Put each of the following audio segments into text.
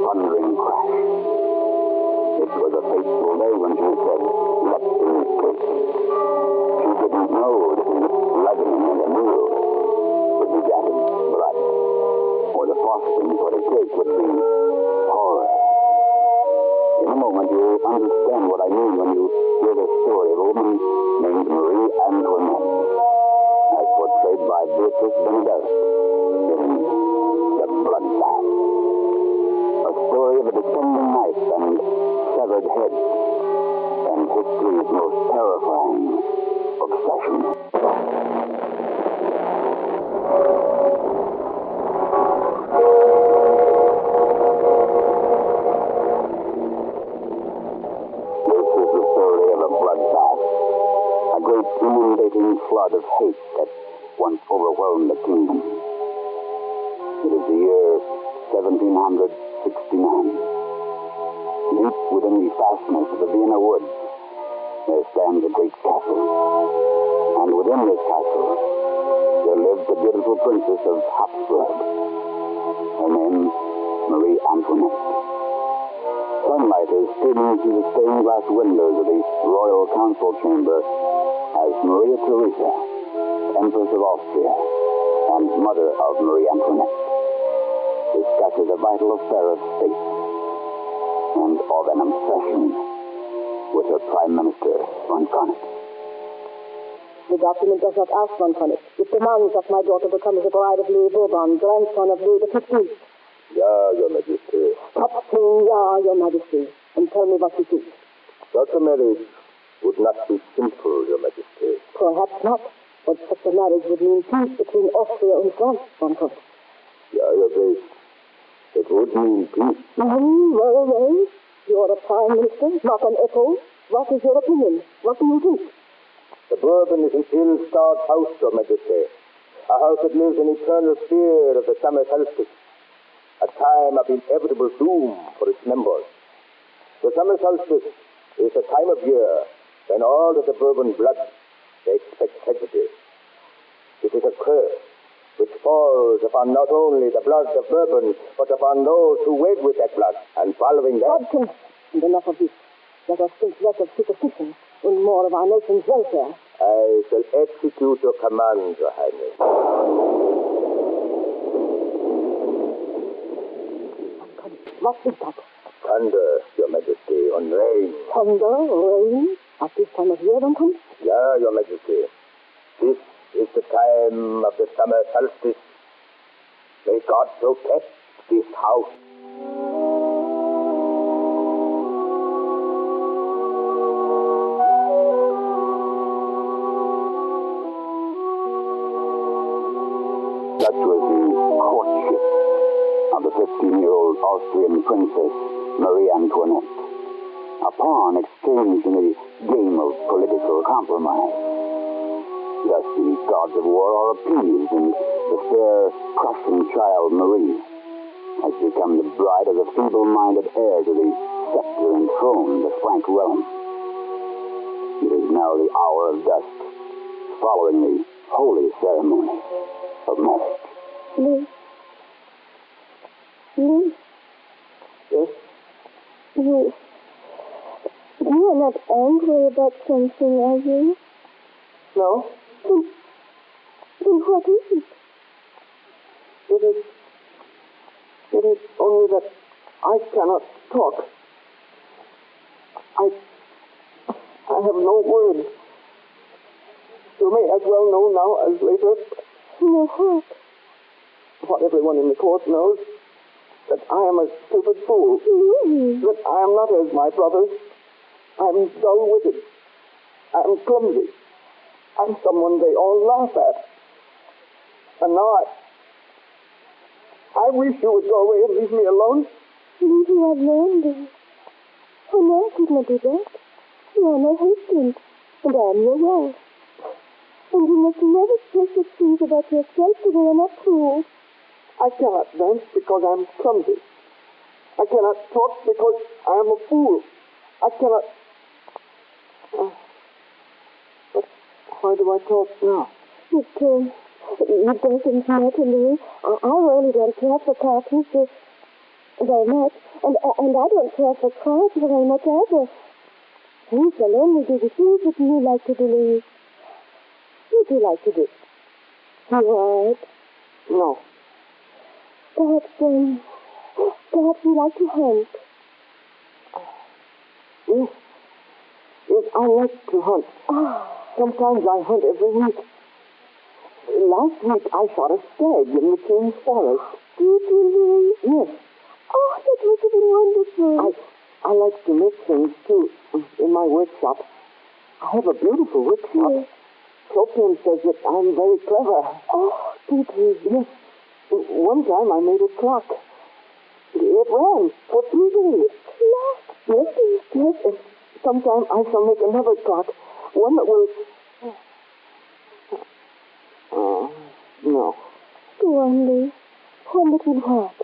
thundering crash. It was a fateful day when she said, "Let me escape." She didn't know that the leavening in the meal would be Daddy's blood, or the frosting for the cake would be horror. In a moment, you'll understand what I mean when you hear the story of a woman named Marie Antoinette, as portrayed by Beatrice Benedetta in The Bloodbath. A story of a descending knife and severed head, and history's most terrifying obsession. This is the story of a bloodbath, a great inundating flood of hate that once overwhelmed the kingdom. It is the year 1769. Deep within the fastness of the Vienna woods, there stands a great castle. And within this castle, there lives the beautiful princess of Habsburg. Her name, Marie Antoinette. Sunlight is streaming through the stained glass windows of the royal council chamber as Maria Theresa, Empress of Austria and mother of Marie Antoinette, discusses a vital affair of state and of an obsession with her Prime Minister, von Konitz. The document does not ask von Konitz. It demands that my daughter becomes the bride of Louis Bourbon, grandson of Louis XV. Yeah, Your Majesty. Stop saying yeah, Your Majesty, and tell me what you think. Such a marriage would not be simple, Your Majesty. Perhaps not, but such a marriage would mean peace between Austria and France, von Konitz. Yeah, Your Grace. It would mean peace. Well, you're a Prime Minister, not an echo. What is your opinion? What do you think? The Bourbon is an ill-starred house, Your Majesty. A house that lives in eternal fear of the summer solstice. A time of inevitable doom for its members. The summer solstice is a time of year when all of the Bourbon blood, they expect tragedy. It is a curse which falls upon not only the blood of Bourbon, but upon those who wed with that blood. And following that... Nonsense! And enough of this. Let us think less of superstition and more of our nation's welfare. I shall execute your command, Your Highness. What is that? Thunder, Your Majesty, on rain. Thunder, rain, at this time of year, Uncle? Yeah, Your Majesty. This is the time of the summer solstice. May God protect this house. Such was the courtship of the 15-year-old Austrian princess, Marie Antoinette, a pawn exchanged in the game of political compromise. Thus the gods of war are appeased, and the fair Prussian child Marie has become the bride of the feeble-minded heir to the scepter and throne of the Frank realm. It is now the hour of dusk, following the holy ceremony of marriage. Louis? Yes? You are not angry about something, are you? No? Then what is it? It is only that I cannot talk. I have no words. You may as well know now as later. No, what? What everyone in the court knows. That I am a stupid fool. Louis. That I am not as my brothers. I am dull-witted. I am clumsy. I'm someone they all laugh at. And now I wish you would go away and leave me alone. Leave you alone, Oh, no, I could not do that. You are my husband, and I am your wife. And you must never say such things about yourself, for they are not true. I cannot dance because I am clumsy. I cannot talk because I am a fool. I cannot... But why do I talk now? It doesn't matter, Louis. I really don't care for parties. very much. And I don't care for cards very much either. You shall only do the things that you like to believe. What do you like to do? What? No. Perhaps you like to hunt. Yes. Yes, I like to hunt. Sometimes I hunt every week. Last week I shot a stag in the King's Forest. Did you really? Yes. Oh, that must have been wonderful. I like to make things, too, in my workshop. I have a beautiful workshop. Yes. Chopin says that I'm very clever. Oh, did you? Yes. One time I made a clock. It ran for 3 days. Clock? Yes, yes. And sometime I shall make another clock. One that will... no. Go on, Lee. One that will what?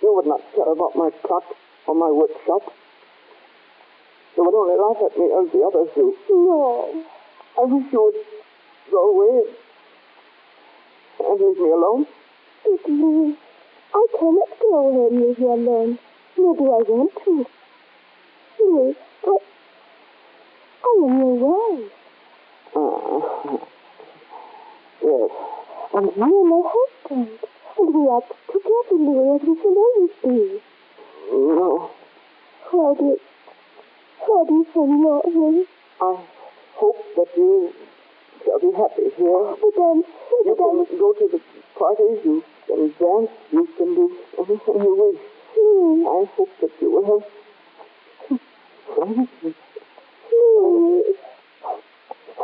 You would not care about my clock or my workshop. You would only laugh at me as the others do. No. I wish you would go away and leave me alone. But Lee, I cannot go away and leave you alone. Nor do I want to. Lee, I am your wife. Yes. And you are my husband. And we are together, Louis, as we shall always be. No. How do you say no, Louis? I hope that you shall be happy here. But then... You can go to the parties, you can dance, you can do anything you wish. Louis. I hope that you will have friends. Louis.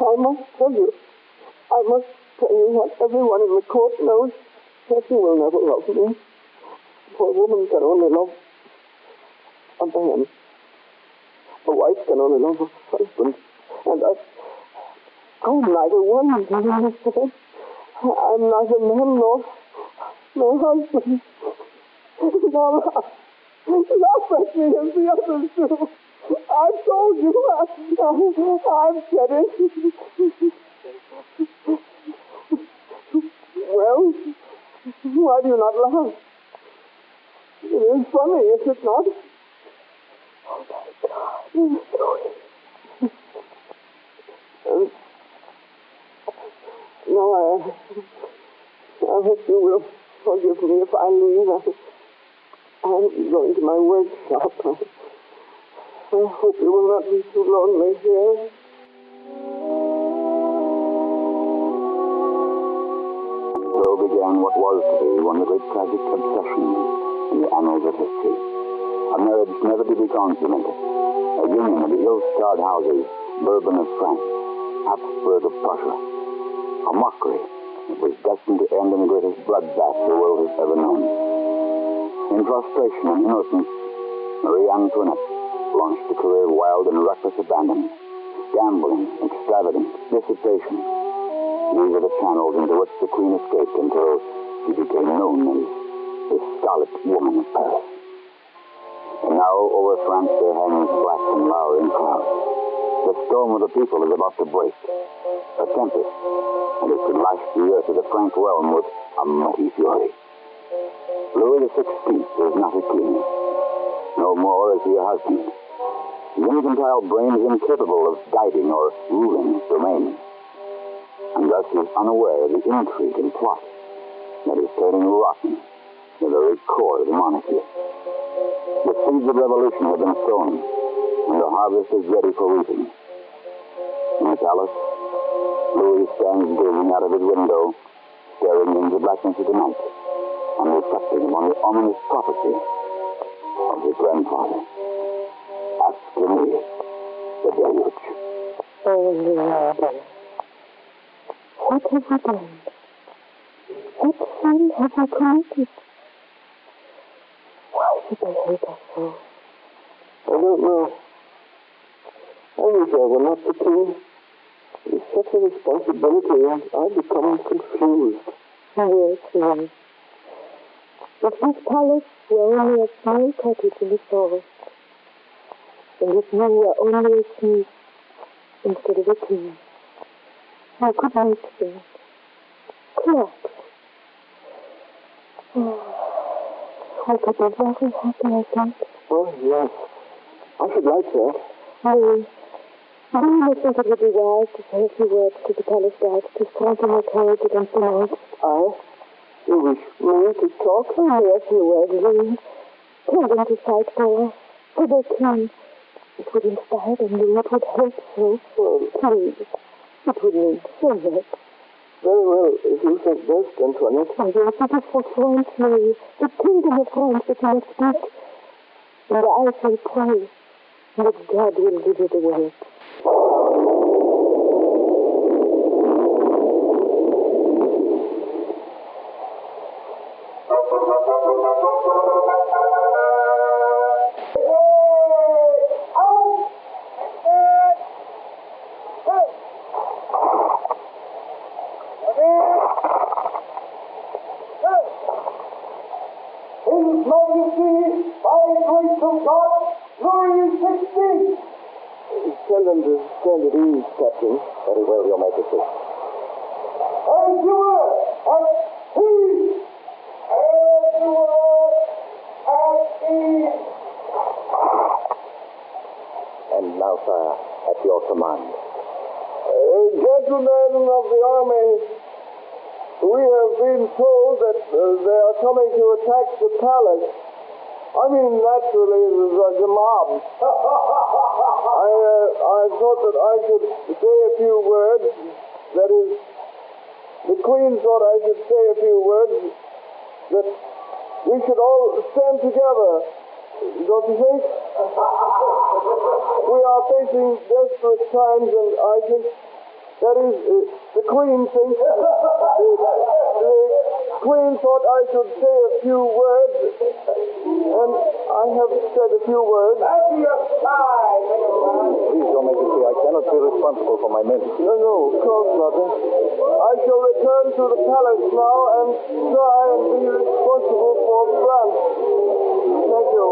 I must tell you what everyone in the court knows, that you will never love me. For a woman can only love a man. A wife can only love a husband. And I'm neither one, do you understand? I'm neither man nor husband. Now laugh at me as the others do. I've told you, I'm kidding. Well, why do you not laugh? It is funny, is it not? Oh, my God. No, I hope you will forgive me if I leave. I'm going to my workshop. I hope you will not be too lonely here. So began what was to be one of the great tragic obsessions in the annals of history. A marriage never to be consummated. A union of the ill-starred houses, Bourbon of France, Habsburg of Prussia. A mockery that was destined to end in the greatest bloodbath the world has ever known. In frustration and innocence, Marie Antoinette launched a career of wild and reckless abandon. Gambling, extravagance, dissipation. These are the channels into which the Queen escaped until she became known as the Scarlet Woman of Paris. And now over France there hangs black and lowering cloud. The storm of the people is about to break. A tempest, and it could lash the earth of the Frank realm with a mighty fury. Louis XVI is not a king. No more is he a husband. His infantile brain is incapable of guiding or ruling his domain. And thus is unaware of the intrigue and plot that is turning rotten the very core of the monarchy. The seeds of revolution have been sown, and the harvest is ready for reaping. In the palace, Louis stands gazing out of his window, staring into the blackness of the night, and reflecting upon the ominous prophecy of his grandfather. After me, the deluge. Oh, Louis. What have you done? What sin have you committed? Why should they hate us so? I don't know. I wish I were not the king. It's such a responsibility, and I become confused. Yes, Louis. If this palace were only a small cottage in the forest, and if you were only a smith instead of a king, how could I explain? Clocks. Oh, I could be very happy, I think. Oh, yes. I should like that. Louis, do you think it would be wise to say a few words to the palace guards to strengthen your courage against the night? You wish me to talk? Only a few words, Louis. Tell them to fight for us, for their king. It would inspire them, Louis. It would help so. Well, Please. It would mean so much. very well, if you think best, Antoinette. My dear, it is for France, Louis. The kingdom of France that you must speak. And I shall pray that God will give you the words. His Majesty, by grace of God, Louis XVI. Tell them to stand at ease, Captain. Very well, Your Majesty. As you were, at peace. As you were, at ease. And now, sire, at your command. Gentlemen of the army, we have been told that they are coming to attack the palace. I mean, naturally, the mob. I thought that I should say a few words. That is, the Queen thought I should say a few words. That we should all stand together. Don't you think? We are facing desperate times, and I think that is, the Queen thinks, the Queen thought I should say a few words, and I have said a few words. Please, Your Majesty, I cannot be responsible for my men. No, of course not. I shall return to the palace now and try and be responsible for France. Thank you.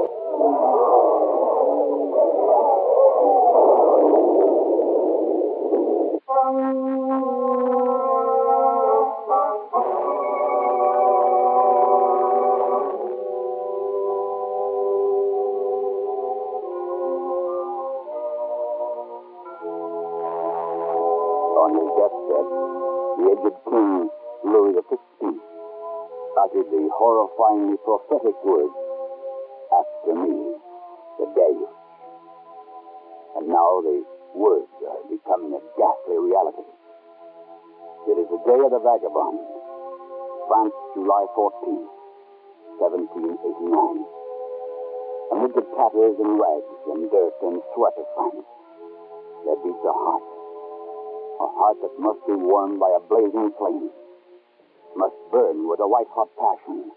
On his deathbed, the aged king, Louis XVI, uttered the horrifyingly prophetic words, "After me, the deluge." And now the words are becoming a ghastly reality. It is the day of the vagabond, France, July 14, 1789. Amid the tatters and rags and dirt and sweat of France, there beats a heart that must be warmed by a blazing flame, must burn with a white-hot passion,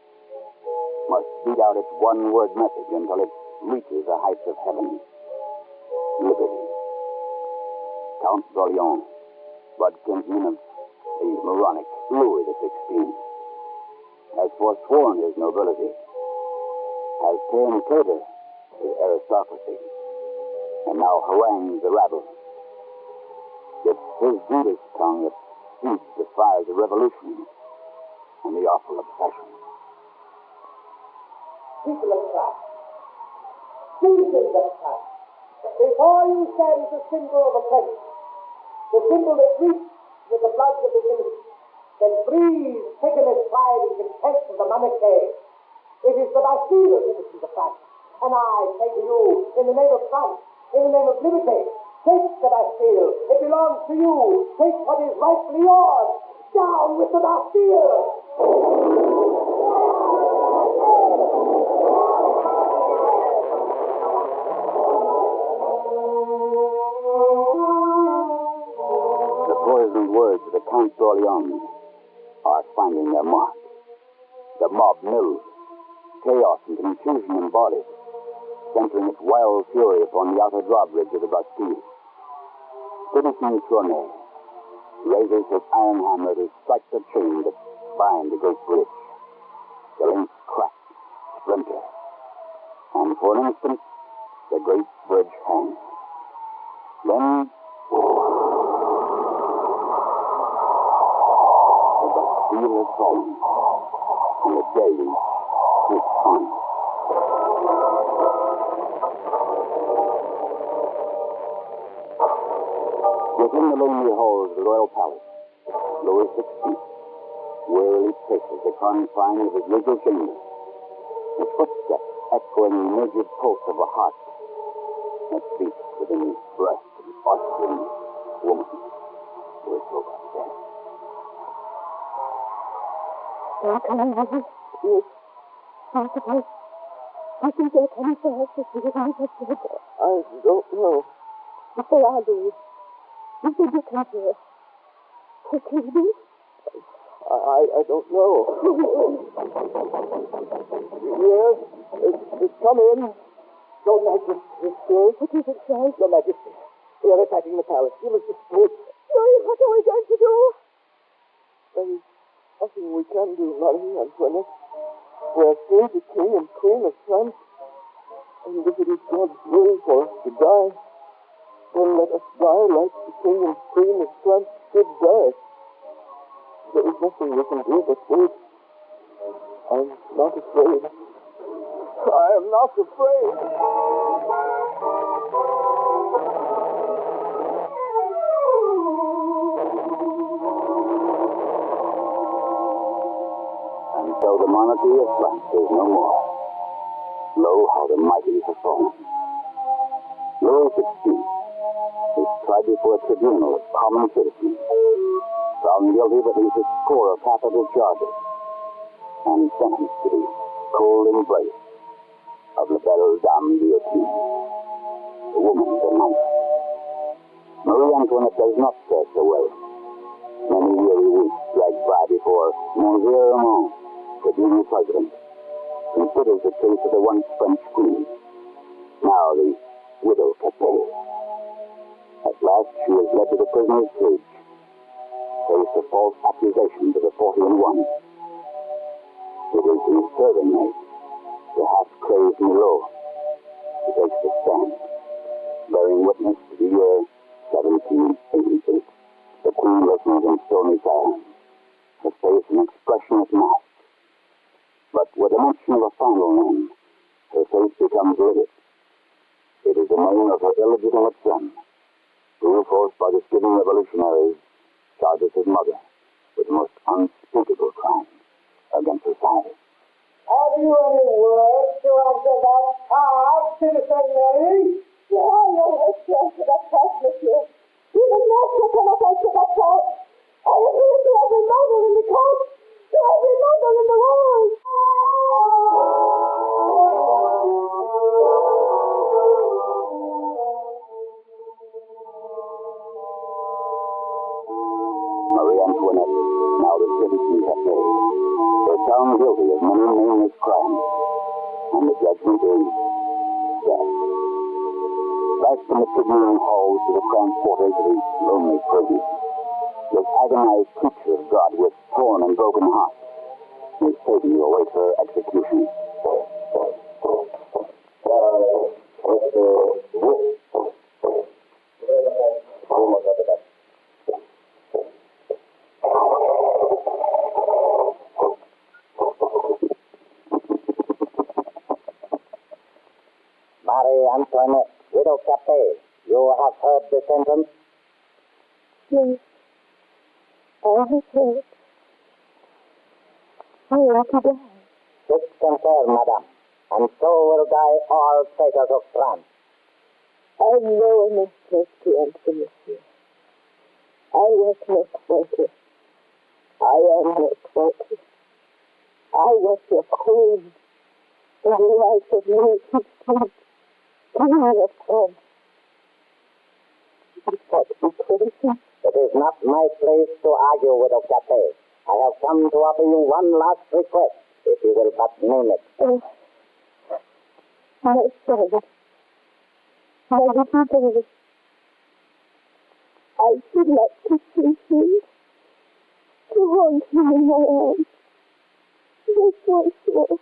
must beat out its one-word message until it reaches the heights of heaven. Liberty. Count d'Orléans, blood kinsman of the moronic Louis XVI, has forsworn his nobility, has turned traitor to aristocracy, and now harangues the rabble. It's his Judas tongue that feeds the fires of revolution and the awful obsession. People of France, citizens of France, before you stands the symbol of oppression, the symbol that reeks with the blood of the innocent, that breathes pitiless pride and contempt of the Manichae. It is the Bastille, citizens of France, and I say to you, in the name of France, in the name of liberty, take the Bastille. It belongs to you. Take what is rightfully yours. Down with the Bastille! The poisoned words of the Count d'Orléans are finding their mark. The mob mills. Chaos and confusion embodied, centering its wild fury upon the outer drawbridge of the Bastille. Citizen Tournay raises his iron hammer to strike the chain that binds the great bridge. The links crack, splinter, and for an instant, the great bridge hangs. Then, the Bastille has fallen, and the deluge sweeps on. Within the lonely halls of the royal palace, Louis XVI wearily paces the confines of his regal chamber, his footsteps echoing the measured pulse of a heart that beats within his breast of the Austrian woman who is so dead. They're coming, Mother. Yes. Possibly. I think they're coming for us if we don't have to go. I don't know. If they are, Louis, if they do come here, what can we do? I don't know. Yes, it's come in. Your Majesty, What is it, sir? Your Majesty, they are attacking the palace. You must escape. Louis, what are we going to do? There is nothing we can do, Marie Antoinette. We are still the King and Queen of France. And if it is God's will for us to die, then let us die like the King and Queen of France should die. There is nothing we can do but wait. I'm not afraid. I am not afraid. And so the monarchy of France is no more. Lo, how the mighty have fallen. Louis XVI is tried before a tribunal of common citizens, found guilty of at least a score of capital charges, and sentenced to the cold embrace of La Belle Dame Guillotine, the woman of the night. Marie Antoinette does not pass away. Many weary weeks drag by before Monsieur Armand, tribunal president, considers the case of the once French queen, now the widow Capet. At last she is led to the prisoner's cage, face of false accusations of the 40-1. It is the serving maid, the half-crazed Miro, who takes the stand, bearing witness to the year 1788. The queen listens in stony silence, her face an expressionless mask. But with the mention of a final name, her face becomes livid. It is the name of her illegitimate son, who, forced by the skidding revolutionaries, charges his mother with the most unspeakable crime against society. Have you any words to answer that card, Citizen Mary? There are no words to answer that charge, monsieur. Even Master cannot answer that charge. I appeal to every noble in the court, to every noble in the world. Marie Antoinette, now the citizen Capet, is found guilty of many nameless crimes, and the judgment is death. Back from the tribunal halls to the transporters of the lonely prison, this agonized creature of God with torn and broken heart is taken to await her execution. Marie Antoinette, Widow Capet, you have heard the sentence? Yes, I have heard. I want to die. Sit sincere, madame, and so will die all traitors of France. I know I must take to answer, monsieur. I was not quoted. I am not quoted. I was your queen in the life of Louis XVI, Queen of France. You thought me crazy? It is not my place to argue, Widow Capet. I have come to offer you one last request, if you will but name it. Oh, my son. My little boy. I should like to see him, to hold him in my arms, just once more.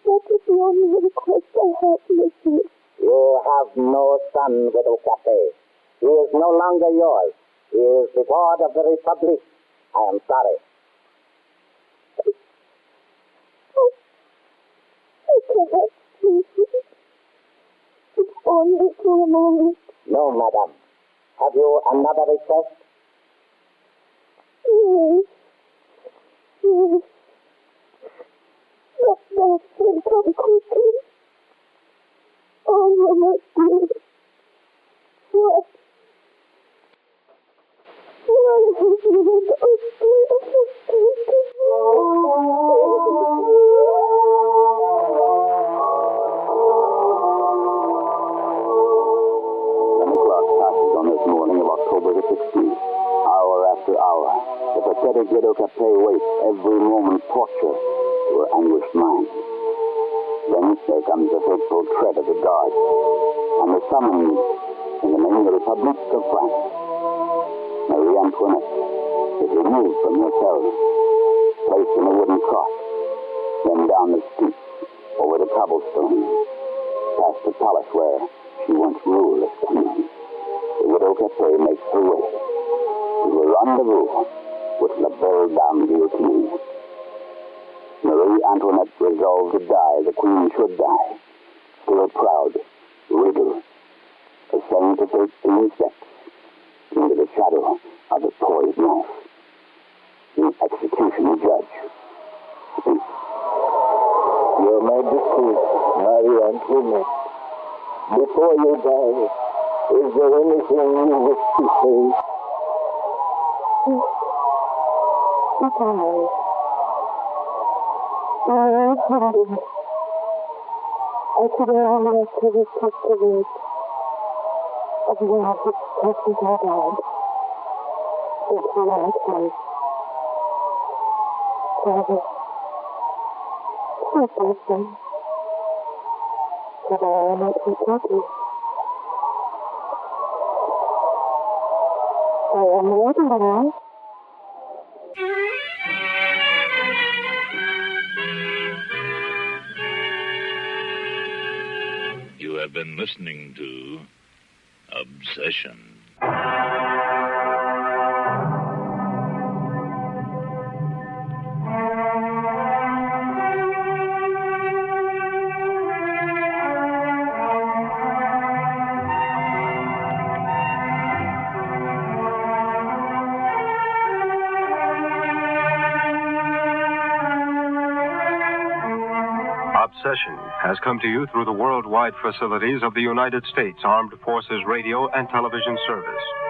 That is the only request I have, monsieur. You have no son, Widow Capet. He is no longer yours. He is the ward of the Republic. I am sorry. cannot please you. It's only for a moment. No, madam. Have you another request? Yes. Yes. But that will come quickly. Oh, Mama, dear. What? Why have you been so On this morning of October the 16th, hour after hour, the pathetic widow Capet waits, every moment torture to her anguished mind. Then there comes the fateful tread of the guard, and the summons in the name of the Republic of France. Marie Antoinette is removed from her cell, placed in a wooden cross, then down the street, over the cobblestone, past the palace where she once ruled as queen. The widow Capet makes her way to the rendezvous with la belle dame guillotine. Marie Antoinette resolved to die, the queen should die. Still proud, regal, a saint of 13 steps into the shadow of the poised knife. The execution judge speaks. Your Majesty, Marie Antoinette, before you die, is there anything you wish to say? Goodbye. I could only have to repeat the words of one of his precious died. It's when I say, Father, help my son, that I might forget you. I am ready now. You have been listening to Obsession. Obsession has come to you through the worldwide facilities of the United States Armed Forces Radio and Television Service.